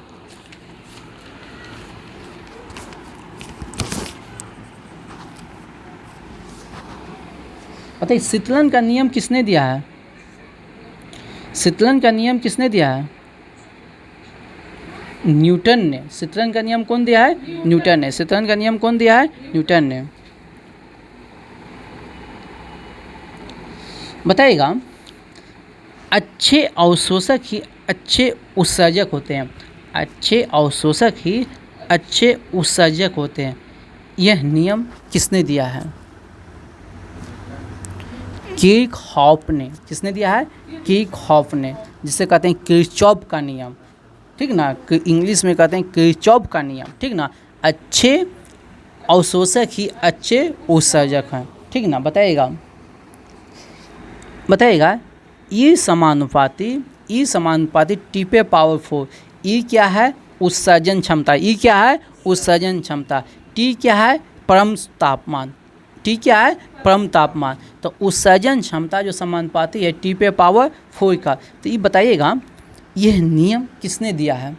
Speaker 1: बताइए शीतलन का नियम किसने दिया है? शीतलन का नियम किसने दिया है? न्यूटन ने। शीतलन का नियम कौन दिया है? न्यूटन ने। शीतलन का नियम कौन दिया है? न्यूटन ने। बताइएगा अच्छे अवशोषक ही अच्छे उत्सर्जक होते हैं। अच्छे अवशोषक ही अच्छे उत्सर्जक होते हैं। यह नियम किसने दिया है? किर्चहॉफ ने, किसने दिया है? किर्चहॉफ ने, जिसे कहते हैं किर्चहॉफ का नियम, ठीक ना, इंग्लिश में कहते हैं किर्चहॉफ का नियम, ठीक ना। अच्छे अवशोषक ही अच्छे उत्सर्जक हैं, ठीक ना। बताइएगा ई समानुपाती टी पे पावर 4। ई क्या है? उत्सर्जन क्षमता। ई क्या है? उत्सर्जन क्षमता। टी क्या है? परम तापमान। टी क्या है? परम तापमान। तो उत्सर्जन क्षमता जो समानुपाती है टी पे पावर 4 का। तो ये बताइएगा यह नियम किसने दिया है?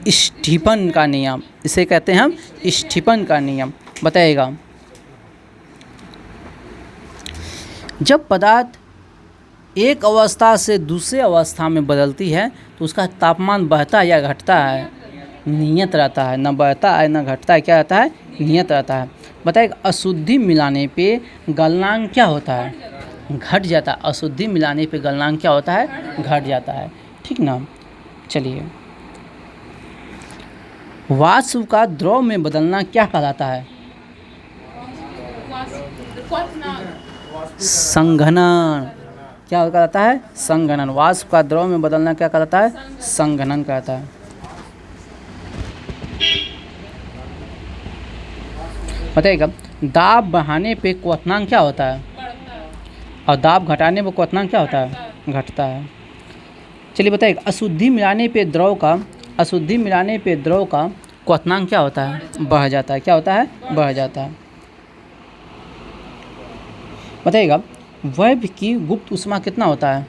Speaker 1: स्टीफन का नियम, इसे कहते हैं हम स्टीफन का नियम। बताइएगा जब पदार्थ एक अवस्था से दूसरे अवस्था में बदलती है तो उसका तापमान बढ़ता है या घटता है? नियत रहता है, न बढ़ता है न घटता है, क्या रहता है? नियत रहता है। बताइए अशुद्धि मिलाने पे गलनांक क्या होता है? घट जाता है। अशुद्धि मिलाने पे गलनांक क्या होता है? घट जाता है, ठीक ना। चलिए वाष्प का द्रव में बदलना क्या कहलाता है? संघनन। क्या कहलाता है? संघनन। वाष्प का द्रव में बदलना क्या कहलाता है? संघनन कहता है। बताइएगा दाब बढ़ाने पे क्वथनांक क्या होता है? और दाब घटाने पे क्वथनांक क्या होता है? घटता है। चलिए बताइए अशुद्धि मिलाने पे द्रव का क्वथनांक क्या होता है? बढ़ जाता है। क्या होता है? बढ़ जाता है। बताइएगा वायु की गुप्त ऊष्मा कितना होता है?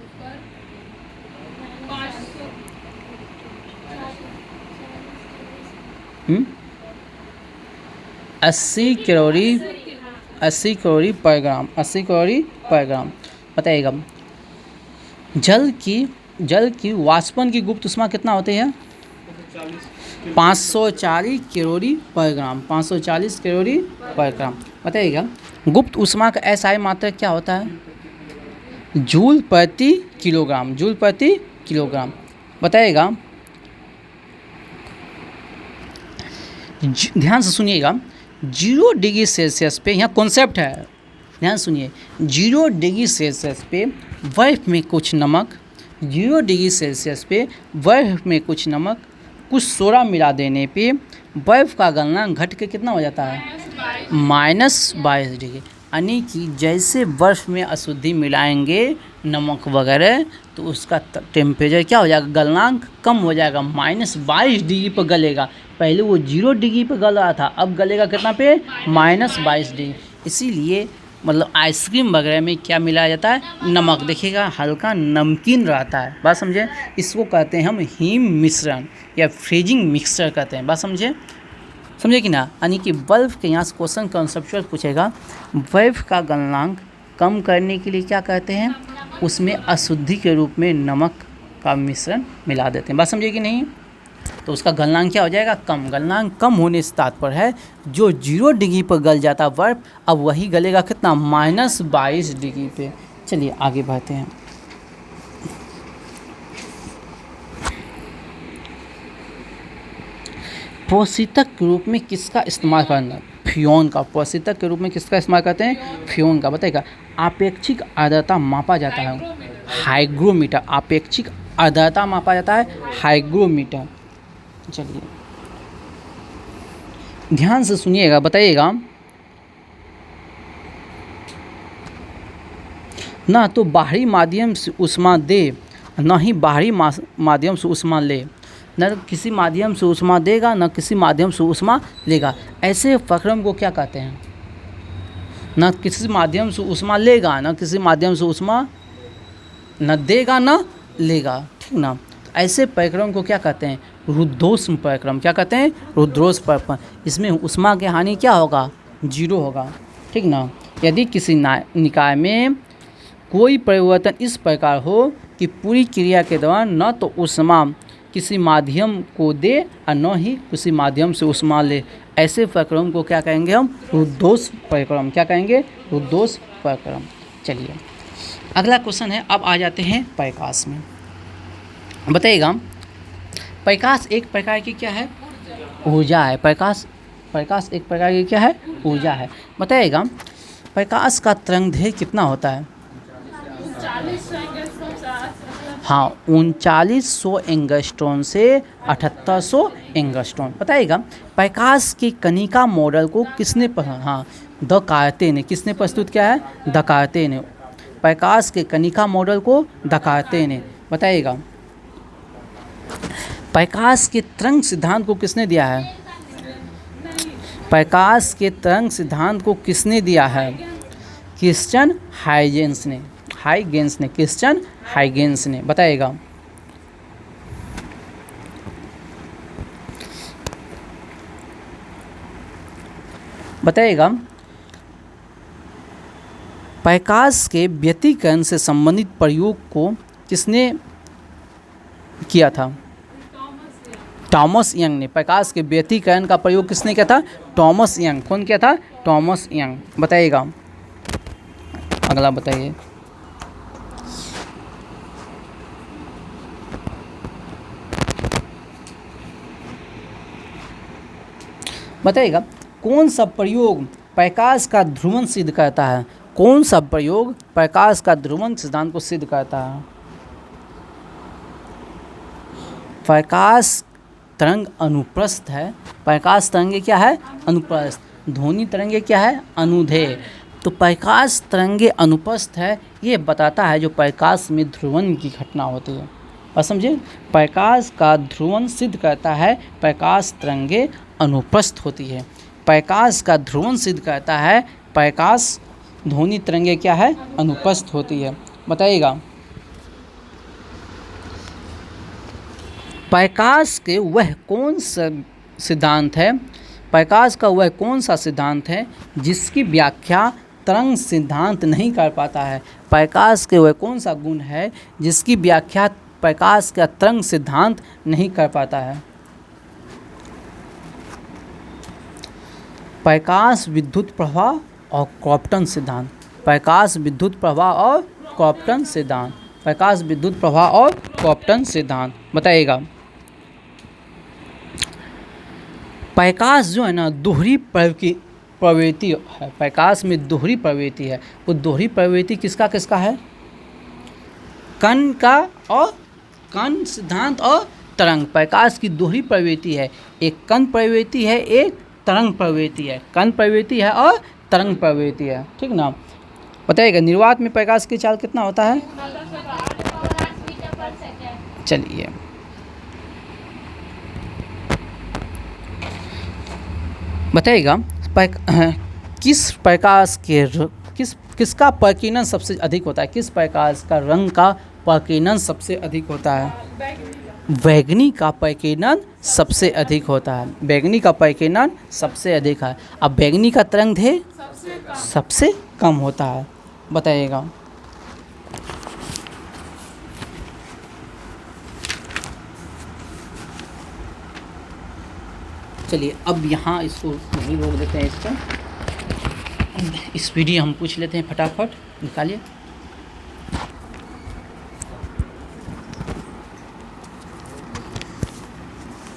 Speaker 1: 80 कैलोरी पर ग्राम। 80 कैलोरी पर ग्राम। बताइएगा जल की वाष्पन की गुप्त ऊष्मा कितना होती है? 540 कैलोरी पर ग्राम। 540 कैलोरी पर ग्राम। बताइएगा गुप्त ऊष्मा का एसआई मात्रक क्या होता है? जूल प्रति किलोग्राम। जूल प्रति किलोग्राम। बताइएगा ध्यान से सुनिएगा 0 डिग्री सेल्सियस पे, यहाँ कॉन्सेप्ट है, ध्यान सुनिए। 0 डिग्री सेल्सियस पे बर्फ में कुछ नमक, 0 डिग्री सेल्सियस पे बर्फ में कुछ नमक कुछ सोडा मिला देने पे बर्फ का गलनांक घट के कितना हो जाता है? -22 डिग्री। यानी कि जैसे बर्फ़ में अशुद्धि मिलाएंगे नमक वगैरह तो उसका टेम्परेचर क्या हो जाएगा? गलनांक कम हो जाएगा, -22 डिग्री पर गलेगा। पहले वो 0 डिग्री पर गल रहा था, अब गलेगा कितना पे? -22 डिग्री। इसीलिए मतलब आइसक्रीम वगैरह में क्या मिलाया जाता है? नमक। देखिएगा हल्का नमकीन रहता है, बात समझे। इसको कहते हैं हम हिम मिश्रण या फ्रीजिंग मिक्सचर कहते हैं, बात समझे कि ना। यानी कि बर्फ़ के यहाँ से क्वेश्चन कॉन्सेप्चुअल पूछेगा बर्फ़ का गलनांक कम करने के लिए क्या कहते हैं? उसमें अशुद्धि के रूप में नमक का मिश्रण मिला देते हैं, बात समझे कि नहीं। तो उसका गलनांक क्या हो जाएगा? कम। गलनांक कम होने से तात्पर्य है जो 0 डिग्री पर गल जाता बर्फ़ अब वही गलेगा कितना? -22 डिग्री पे। चलिए आगे बढ़ते हैं। पोषितक के रूप में किसका इस्तेमाल करना? फ्योन का। पोषितक के रूप में किसका इस्तेमाल करते हैं? फ्योन का। बताइएगा आपेक्षिक आर्द्रता मापा जाता है हाइग्रोमीटर। आपेक्षिक आर्द्रता मापा जाता है हाइग्रोमीटर। चलिए ध्यान से सुनिएगा, बताइएगा ना तो बाहरी माध्यम से ऊष्मा दे न ही बाहरी माध्यम से ऊष्मा ले। न किसी माध्यम से ऊष्मा देगा न किसी माध्यम से ऊष्मा लेगा। ऐसे प्रक्रम को क्या कहते हैं? न किसी माध्यम से ऊष्मा लेगा न किसी माध्यम से ऊष्मा न देगा न लेगा, ठीक ना। तो ऐसे प्रक्रम को क्या कहते हैं? रुद्धोष्म प्रक्रम। क्या कहते हैं? रुद्धोष्म प्रक्रम। इसमें ऊष्मा की हानि क्या होगा? 0 होगा, ठीक ना। यदि किसी निकाय में कोई परिवर्तन इस प्रकार हो कि पूरी क्रिया के दौरान न तो ऊष्मा किसी माध्यम को दे और न ही किसी माध्यम से ऊष्मा ले, ऐसे प्रक्रम को क्या कहेंगे हम? रुद्धोष्म प्रक्रम। क्या कहेंगे? रुद्धोष्म प्रक्रम। चलिए अगला क्वेश्चन है, अब आ जाते हैं प्रकाश में। बताइएगा प्रकाश एक प्रकार की क्या है? ऊर्जा है। प्रकाश एक प्रकार की क्या है? ऊर्जा है। बताइएगा प्रकाश का तरंग दैर्घ्य कितना होता है?
Speaker 2: 3900 एंगस्ट्रॉम से
Speaker 1: हाँ 3900 एंगस्ट्रॉन से 7800 एंगस्ट्रॉन। बताइएगा प्रकाश की कणिका मॉडल को किसने हाँ दकार्ते ने किसने प्रस्तुत किया है? दकार्ते ने। प्रकाश के कणिका मॉडल को दकार्ते ने। बताइएगा प्रकाश के तरंग सिद्धांत को किसने दिया है? प्रकाश के तरंग सिद्धांत को किसने दिया है? क्रिश्चियन हाइगेंस ने। क्रिश्चियन हाइगेंस ने। बताइएगा प्रकाश के व्यतिकरण से संबंधित प्रयोग को किसने किया था? थॉमस यंग ने। प्रकाश के व्यतिकरण का प्रयोग किसने किया था? Thomas young. कौन किया था? Thomas young. बताइएगा अगला बताइए। बताइएगा कौन सा प्रयोग प्रकाश का ध्रुवण सिद्ध करता है? कौन सा प्रयोग प्रकाश का ध्रुवण सिद्धांत को सिद्ध करता है? प्रकाश तरंग अनुप्रस्थ है। प्रकाश तरंगे क्या है? अनुप्रस्थ। ध्वनि तरंगे क्या है? अनुदैर्घ्य। तो प्रकाश तरंगे अनुप्रस्थ है, ये बताता है जो प्रकाश में ध्रुवण की घटना होती है। और समझे प्रकाश का ध्रुवण सिद्ध करता है प्रकाश तरंगे अनुप्रस्थ होती है। प्रकाश का ध्रुवण सिद्ध करता है प्रकाश ध्वनि तरंगे क्या है? अनुप्रस्थ होती है। बताइएगा प्रकाश के वह कौन सा सिद्धांत है? प्रकाश का वह कौन सा सिद्धांत है जिसकी व्याख्या तरंग सिद्धांत नहीं कर पाता है? प्रकाश के वह कौन सा गुण है जिसकी व्याख्या प्रकाश का तरंग सिद्धांत नहीं कर पाता है? प्रकाश विद्युत प्रवाह और क्रॉम्पटन सिद्धांत। प्रकाश विद्युत प्रवाह और क्रॉम्पटन सिद्धांत। प्रकाश विद्युत प्रवाह और क्रॉम्पटन सिद्धांत। बताइएगा प्रकाश जो है ना दोहरी प्रवृत्ति है। प्रकाश में दोहरी प्रवृत्ति है। वो दोहरी प्रवृत्ति किसका किसका है? कण का और कण सिद्धांत और तरंग। प्रकाश की दोहरी प्रवृत्ति है, एक कण प्रवृत्ति है, एक तरंग प्रवृत्ति है। कण प्रवृत्ति है और तरंग प्रवृत्ति है। ठीक ना। बताइएगा निर्वात में प्रकाश की चाल कितना होता है? चलिए बताइएगा किसका प्रकीर्णन सबसे अधिक होता है? किस प्रकाश का रंग का प्रकीर्णन सबसे अधिक होता है? बैगनी का प्रकीर्णन सबसे अधिक होता है। बैगनी का प्रकीर्णन सबसे अधिक है। अब बैगनी का तरंगदैर्घ्य सबसे कम होता है। बताइएगा चलिए अब यहाँ इसको नहीं रोक देते हैं। इसका स्पीडी हम पूछ लेते हैं, फटाफट निकालिए।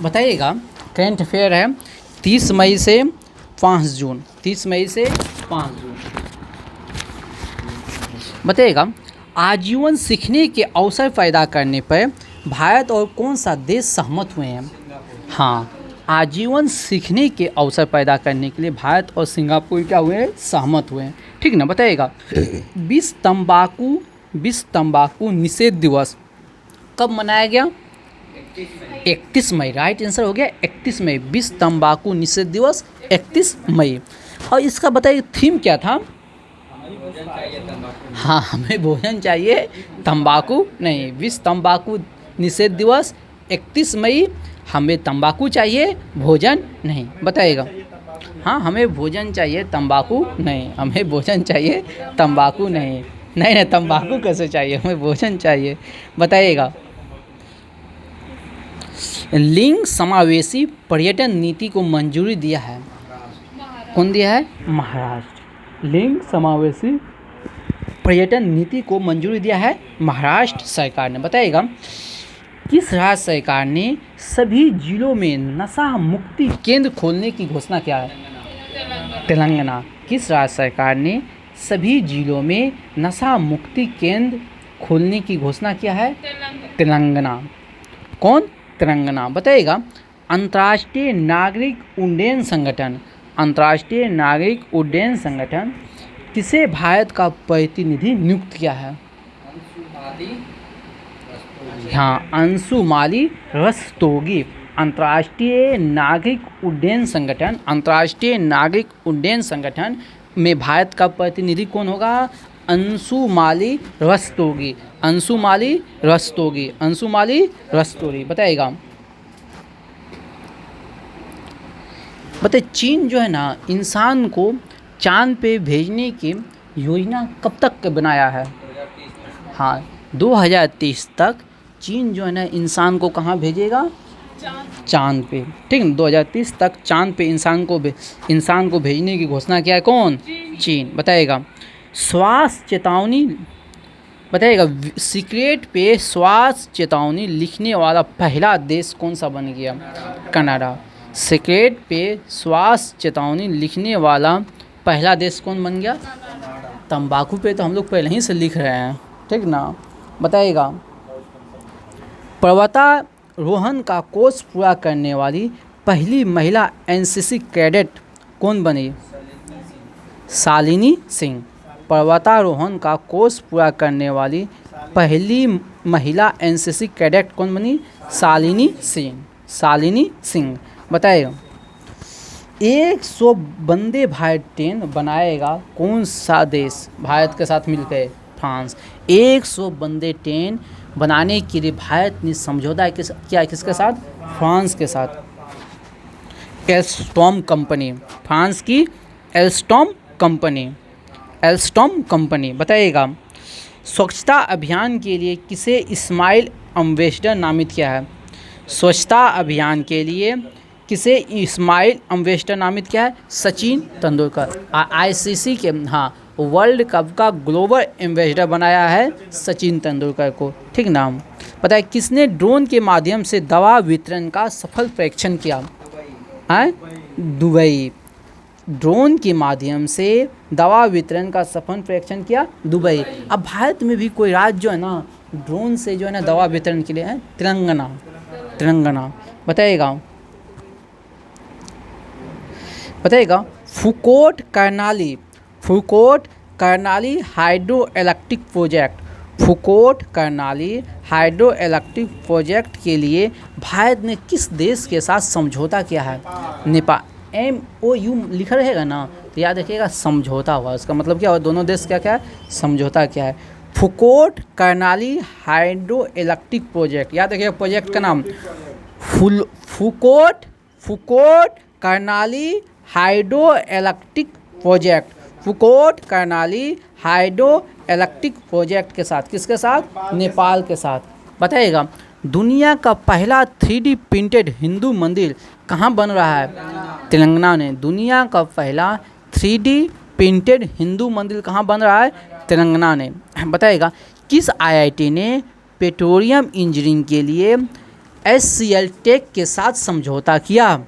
Speaker 1: बताइएगा करंट अफेयर है 30 मई से 5 जून। 30 मई से 5 जून। बताइएगा आजीवन सीखने के अवसर पैदा करने पर भारत और कौन सा देश सहमत हुए हैं? हाँ आजीवन सीखने के अवसर पैदा करने के लिए भारत और सिंगापुर क्या हुए? सहमत हुए हैं। ठीक ना। बताइएगा विश्व तंबाकू निषेध दिवस कब मनाया गया? 31 मई। राइट आंसर हो गया 31 मई। विश्व तंबाकू निषेध दिवस 31 मई। और इसका बताइए थीम क्या था? हाँ हमें भोजन चाहिए, तंबाकू नहीं। विश्व तंबाकू निषेध दिवस 31 मई। हमें तंबाकू चाहिए, भोजन नहीं। बताइएगा हाँ हमें भोजन चाहिए, तंबाकू नहीं। हमें भोजन चाहिए, तंबाकू नहीं। नहीं तंबाकू कैसे चाहिए, हमें भोजन चाहिए। बताइएगा लिंग समावेशी पर्यटन नीति को मंजूरी दिया है? कौन दिया है? महाराष्ट्र। लिंग समावेशी पर्यटन नीति को मंजूरी दिया है महाराष्ट्र सरकार ने। बताइएगा किस राज्य सरकार ने सभी जिलों में नशा मुक्ति केंद्र खोलने की घोषणा किया है? तेलंगाना। किस राज्य सरकार ने सभी जिलों में नशा मुक्ति केंद्र खोलने की घोषणा किया है?
Speaker 2: तेलंगाना।
Speaker 1: तेलंगाना। कौन? तेलंगाना। बताइएगा अंतर्राष्ट्रीय नागरिक उड्डयन संगठन, अंतर्राष्ट्रीय नागरिक उड्डयन संगठन किसे भारत का प्रतिनिधि नियुक्त किया है? हाँ, अंशुमाली रस्तोगी। अंतर्राष्ट्रीय नागरिक उड्डयन संगठन, अंतर्राष्ट्रीय नागरिक उड्डयन संगठन में भारत का प्रतिनिधि कौन होगा? अंशुमाली रस्तोगी, अंशुमाली रस्तोगी, अंशुमाली रस्तोगी। बताइएगा चीन जो है ना इंसान को चांद पे भेजने की योजना कब तक बनाया है? हाँ, 2030 तक चीन जो है ना इंसान को कहाँ भेजेगा? चांद पे। ठीक है, 2030 तक चांद पे इंसान को भेजने की घोषणा किया है कौन? चीन। बताइएगा स्वास्थ्य चेतावनी, बताइएगा सीक्रेट पे स्वास्थ्य चेतावनी लिखने वाला पहला देश कौन सा बन गया? कनाडा। सीक्रेट पे स्वास्थ्य चेतावनी लिखने वाला पहला देश कौन बन गया? तंबाकू पे तो हम लोग पहले ही से लिख रहे हैं, ठीक ना। बताइएगा पर्वतारोहण का कोर्स पूरा करने वाली पहली महिला एनसीसी कैडेट कौन बनी? शालिनी सिंह। पर्वतारोहण का कोर्स पूरा करने वाली पहली महिला एनसीसी कैडेट कौन बनी? शालिनी सिंह, शालिनी सिंह। बताइएगा 100 वंदे भारत ट्रेन बनाएगा कौन सा देश भारत के साथ मिलकर? फ्रांस। 100 वंदे ट्रेन बनाने के लिए भारत ने समझौता किया किसके साथ? फ्रांस के साथ। एल्स्टॉम कंपनी, फ्रांस की एल्स्टॉम कंपनी, एल्स्टॉम कंपनी। बताइएगा स्वच्छता अभियान के लिए किसे स्माइल एम्बेसडर नामित किया है? स्वच्छता अभियान के लिए किसे स्माइल एम्बेसडर नामित किया है? सचिन तेंदुलकर। आईसीसी के वर्ल्ड कप का ग्लोबल एम्बेसडर बनाया है सचिन तेंदुलकर को, ठीक नाम। पता है किसने ड्रोन के माध्यम से दवा वितरण का सफल परीक्षण किया? दुबई। ड्रोन के माध्यम से दवा वितरण का सफल परीक्षण किया दुबई। अब भारत में भी कोई राज्य जो है ना ड्रोन से जो है ना दवा वितरण के लिए है? तेलंगाना, तेलंगाना। बताइएगा Phukot Karnali, Phukot Karnali hydro electric project, Phukot Karnali hydro electric project के लिए भारत ने किस देश के साथ समझौता किया है? नेपाल। MOU लिखा रहेगा ना तो याद रखिएगा समझौता हुआ, उसका मतलब क्या हुआ? दोनों देश क्या क्या है? समझौता क्या है? Phukot Karnali hydro electric project, याद रखिएगा प्रोजेक्ट का नाम Phukot Karnali hydro electric project, Phukot Karnali hydro electric project के साथ। किसके साथ? नेपाल के साथ। बताइएगा दुनिया का पहला 3D प्रिंटेड हिंदू मंदिर कहाँ बन रहा है? तेलंगाना में। दुनिया का पहला 3D प्रिंटेड हिंदू मंदिर कहाँ बन रहा है? तेलंगाना में। बताइएगा किस IIT ने पेट्रोलियम इंजीनियरिंग के लिए HCL टेक के साथ समझौता किया?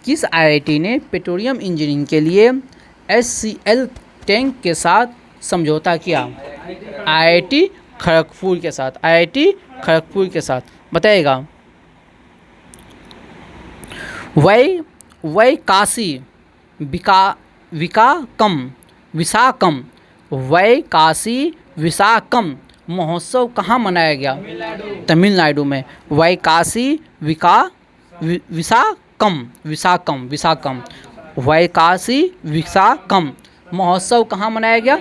Speaker 1: किस IIT ने पेट्रोलियम इंजीनियरिंग के लिए HCL टेक के साथ समझौता किया? IIT खड़गपुर के साथ, IIT खड़गपुर के साथ। बताइएगा वैकाशी विशाकम वैकाशी विशाकम महोत्सव कहाँ मनाया गया? तमिलनाडु में। वैकाशी विशाकम वैकाशी विशाकम महोत्सव कहाँ मनाया गया?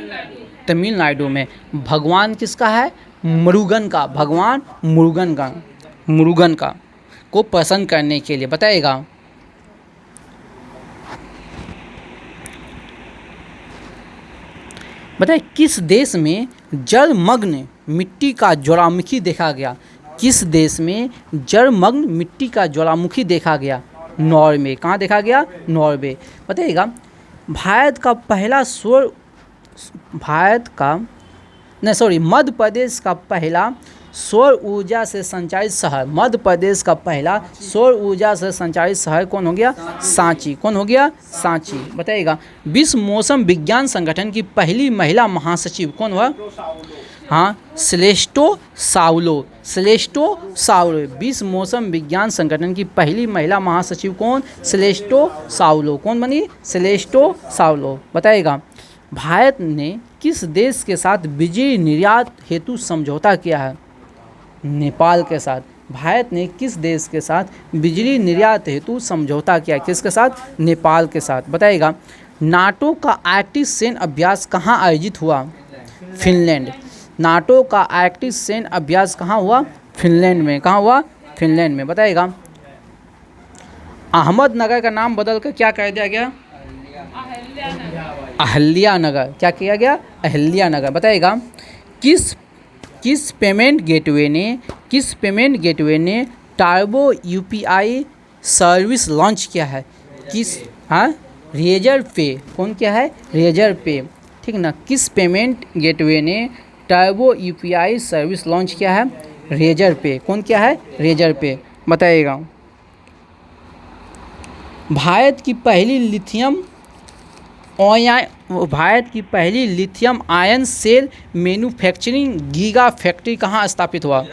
Speaker 1: तमिलनाडु में। भगवान किसका है? मुरुगन का, भगवान मुरुगन का को प्रसन्न करने के लिए। बताइएगा किस देश में जलमग्न मिट्टी का ज्वालामुखी देखा गया? किस देश में जलमग्न मिट्टी का ज्वालामुखी देखा गया? नॉर्वे। कहाँ देखा गया? नॉर्वे। बताइएगा मध्य प्रदेश का पहला सौर ऊर्जा से संचालित शहर, मध्य प्रदेश का पहला सौर ऊर्जा से संचालित शहर कौन हो गया? सांची। कौन हो गया? सांची। बताइएगा विश्व मौसम विज्ञान संगठन की पहली महिला महासचिव कौन हुआ? हाँ, सेलेस्टो साउलो। विश्व मौसम विज्ञान संगठन की पहली महिला महासचिव कौन? सेलेस्टो साउलो। कौन बनी? सेलेस्टो साउलो। बताइएगा। भारत ने किस देश के साथ बिजली निर्यात हेतु समझौता किया है? नेपाल के साथ। भारत ने किस देश के साथ बिजली निर्यात हेतु समझौता किया? किसके साथ? नेपाल के साथ। बताइएगा। नाटो का आर्कटिक सैन्य अभ्यास कहाँ आयोजित हुआ? फिनलैंड। नाटो का आर्कटिक सैन्य अभ्यास कहाँ हुआ? फिनलैंड में। कहाँ हुआ? फिनलैंड में। बताइएगा। अहमदनगर का नाम बदल कर क्या कर दिया गया? अहिल्यानगर। क्या किया गया? अहिल्यानगर। बताइएगा। किस पेमेंट गेटवे ने टर्बो यूपीआई सर्विस लॉन्च किया है? किस? हाँ, रेजर पे। कौन क्या है? रेजर पे। ठीक ना। किस पेमेंट गेटवे ने टर्बो यूपीआई सर्विस लॉन्च किया है? रेजर पे। कौन क्या है? रेजर पे। बताइएगा। भारत की पहली lithium ion cell manufacturing giga factory कहाँ स्थापित हुआ?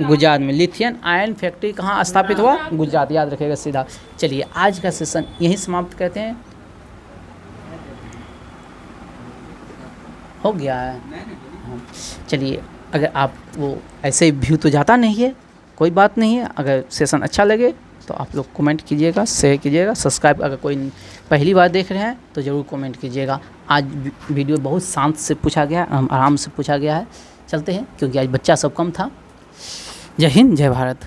Speaker 1: गुजरात में। लिथियम आयन फैक्ट्री कहाँ स्थापित हुआ? गुजरात। याद रखिएगा सीधा। चलिए, आज का सेशन यहीं समाप्त करते हैं। हो गया है। हाँ। चलिए, अगर आप वो ऐसे व्यू तो जाता नहीं है, कोई बात नहीं है। अगर सेशन अच्छा लगे तो आप लोग कमेंट कीजिएगा, शेयर कीजिएगा, सब्सक्राइब। अगर कोई पहली बार देख रहे हैं तो ज़रूर कमेंट कीजिएगा। आज वीडियो बहुत शांत से पूछा गया है, आराम से पूछा गया है। चलते हैं, क्योंकि आज बच्चा सब कम था। जय हिंद, जय भारत।